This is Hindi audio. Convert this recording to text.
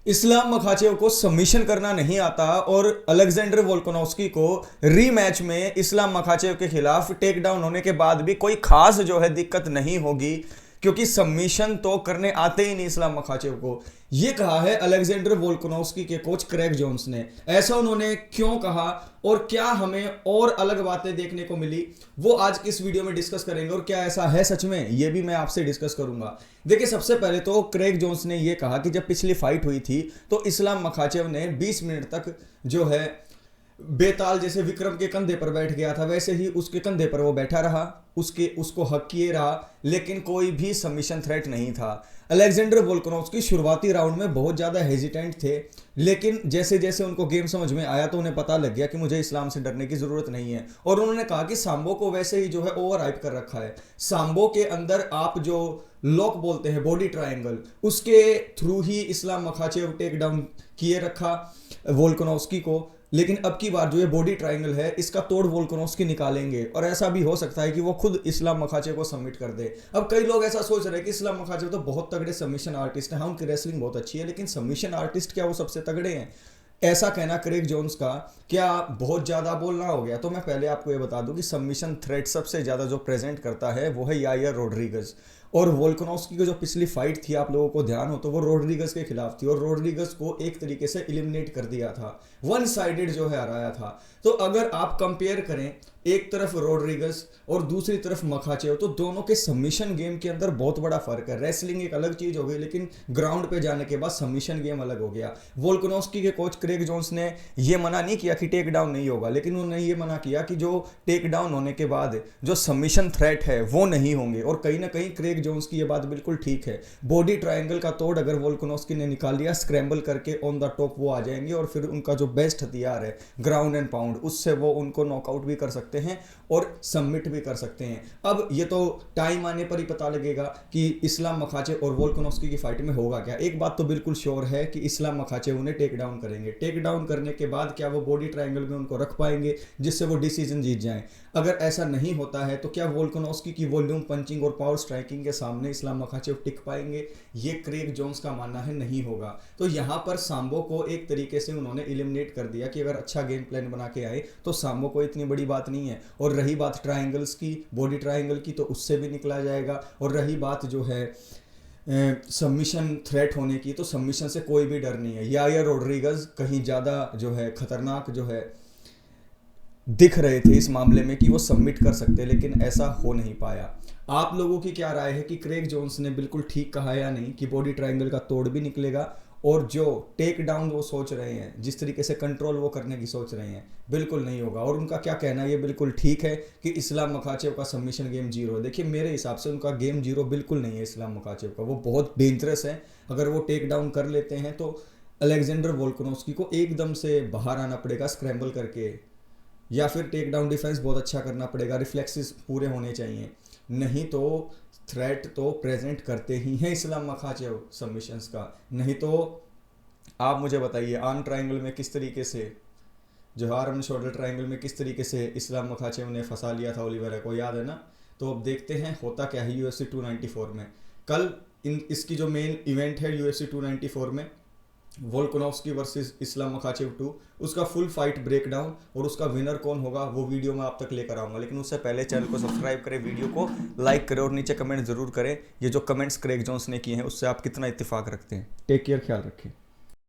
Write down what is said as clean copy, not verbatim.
इस्लाम मखाचेव को सबमिशन करना नहीं आता और अलेक्जेंडर वोल्कानोव्स्की को रीमैच में इस्लाम मखाचेव के खिलाफ टेक डाउन होने के बाद भी कोई खास जो है दिक्कत नहीं होगी, क्योंकि सबमिशन तो करने आते ही नहीं इस्लाम मखाचेव को। यह कहा है अलेक्जेंडर वोल्कानोव्स्की के कोच क्रेग जोन्स ने। ऐसा उन्होंने क्यों कहा और क्या हमें और अलग बातें देखने को मिली, वो आज इस वीडियो में डिस्कस करेंगे। और क्या ऐसा है सच में, ये भी मैं आपसे डिस्कस करूंगा। देखिए, सबसे पहले तो क्रेग जोन्स ने यह कहा कि जब पिछली फाइट हुई थी तो इस्लाम मखाचेव ने 20 मिनट तक जो है बेताल, जैसे विक्रम के कंधे पर बैठ गया था वैसे ही उसके कंधे पर वो बैठा रहा, उसको हक किए रहा, लेकिन कोई भी सबमिशन थ्रेट नहीं था। अलेक्जेंडर वोल्कानोव्स्की शुरुआती राउंड में बहुत ज़्यादा हेजिटेंट थे, लेकिन जैसे जैसे उनको गेम समझ में आया तो उन्हें पता लग गया कि मुझे इस्लाम से डरने की ज़रूरत नहीं है। और उन्होंने कहा कि सांबो को वैसे ही जो है ओवर हाइप कर रखा है। सांबो के अंदर आप जो लॉक बोलते हैं, बॉडी ट्रायंगल, उसके थ्रू ही इस्लाम मखाचेव टेक डाउन किए रखा वोल्कानोव्स्की को। लेकिन अब की बार जो ये बॉडी ट्रायंगल है, इसका तोड़ वोल्कानोव्स्की निकालेंगे और ऐसा भी हो सकता है कि वो खुद इस्लाम मखाचेव को सबमिट कर दे। अब कई लोग ऐसा सोच रहे हैं कि इस्लाम मखाचेव तो बहुत तगड़े सबमिशन आर्टिस्ट हैं, हाँ उनकी रेसलिंग बहुत अच्छी है, लेकिन सबमिशन आर्टिस्ट क्या वो सबसे तगड़े हैं? ऐसा कहना क्रेग जोन्स का क्या बहुत ज़्यादा बोलना हो गया? तो मैं पहले आपको ये बता दूं कि सबमिशन थ्रेट सबसे ज़्यादा जो प्रेजेंट करता है वो है यायर रोड्रिगज। और वोल्कानोव्स्की की जो पिछली फाइट थी, आप लोगों को ध्यान हो तो वो रोड्रिगज के खिलाफ थी और रोड्रिगज को एक तरीके से एलिमिनेट कर दिया था, वन साइडेड जो है हराया था। तो अगर आप कंपेयर करें एक तरफ रोड्रिगज और दूसरी तरफ मखाचेव, तो दोनों के सबमिशन गेम के अंदर बहुत बड़ा फर्क है। रेसलिंग एक अलग चीज हो गई, लेकिन ग्राउंड पे जाने के बाद सबमिशन गेम अलग हो गया। वोल्कानोव्स्की के कोच क्रेग जोन्स ने यह मना नहीं किया कि टेक डाउन नहीं होगा, लेकिन उन्होंने ये मना किया कि जो टेक डाउन होने के बाद जो सबमिशन थ्रेट है वो नहीं होंगे। और कहीं ना कहीं क्रेग जोन्स की ये बात बिल्कुल ठीक है। बॉडी ट्रायंगल का तोड़ अगर वोल्कानोव्स्की ने निकाल लिया, स्क्रैम्बल करके ऑन द टॉप वो आ जाएंगे और फिर उनका जो बेस्ट हथियार है ग्राउंड एंड पाउंड, उससे वो उनको नॉकआउट भी कर सकते हैं और सबमिट भी कर सकते हैं। अब ये तो टाइम आने पर ही पता लगेगा कि इस्लाम मखाचेव और वोल्कानोव्स्की की फाइट में होगा क्या। एक बात तो बिल्कुल श्योर है कि इस्लाम मखाचेव उन्हें टेक डाउन करेंगे। टेक डाउन करने के बाद क्या वो बॉडी ट्रायंगल में उनको रख पाएंगे जिससे वो डिसीजन जीत जाएं? अगर ऐसा नहीं होता है तो क्या वोल्कानोव्स्की की वॉल्यूम पंचिंग और पावर स्ट्राइकिंग के सामने इस्लाम मखाचेव टिक पाएंगे? ये क्रेग जोन्स का मानना है नहीं होगा। तो यहाँ पर सांबो को एक तरीके से उन्होंने एलिमिनेट कर दिया कि अगर अच्छा गेम प्लान बना के आए तो सांबो को इतनी बड़ी बात नहीं है। और रही बात ट्रायंगल्स की, बॉडी ट्रायंगल की, तो उससे भी निकला जाएगा। और रही बात जो है सबमिशन थ्रेट होने की, तो सबमिशन से कोई भी डर नहीं है। यायर रोड्रिगज कहीं ज़्यादा जो है खतरनाक जो है दिख रहे थे इस मामले में कि वो सबमिट कर सकते, लेकिन ऐसा हो नहीं पाया। आप लोगों की क्या राय है कि क्रेग जोन्स ने बिल्कुल ठीक कहा या नहीं कि बॉडी ट्रायंगल का तोड़ भी निकलेगा और जो टेक डाउन वो सोच रहे हैं, जिस तरीके से कंट्रोल वो करने की सोच रहे हैं, बिल्कुल नहीं होगा? और उनका क्या कहना है, ये बिल्कुल ठीक है कि इस्लाम मखाचेव का सबमिशन गेम जीरो है। देखिए, मेरे हिसाब से उनका गेम जीरो बिल्कुल नहीं है इस्लाम मखाचेव का। वो बहुत डेंजरस है। अगर वो टेक डाउन कर लेते हैं तो अलेक्जेंडर वोल्कानोव्स्की को एकदम से बाहर आना पड़ेगा स्क्रैम्बल करके, या फिर टेक डाउन डिफेंस बहुत अच्छा करना पड़ेगा, रिफ्लेक्सेस पूरे होने चाहिए। नहीं तो थ्रेट तो प्रेजेंट करते ही हैं इस्लाम मखाचेव सबमिशंस का। नहीं तो आप मुझे बताइए, आर्म ट्रायंगल में किस तरीके से, जो आर्म शोल्डर ट्रायंगल में किस तरीके से इस्लाम मखाचेव ने फंसा लिया था ओलिवेरा को, याद है ना? तो अब देखते हैं होता क्या है UFC 294 में। कल इसकी जो मेन इवेंट है UFC 294 में, वोल्कानोव्स्की वर्सेस इस्लाम मखाचेव 2, उसका फुल फाइट ब्रेकडाउन और उसका विनर कौन होगा वो वीडियो मैं आप तक लेकर आऊँगा। लेकिन उससे पहले चैनल को सब्सक्राइब करें, वीडियो को लाइक करें और नीचे कमेंट जरूर करें। ये जो कमेंट्स क्रेग जोन्स ने किए हैं उससे आप कितना इत्तेफाक रखते हैं। टेक केयर, ख्याल रखें।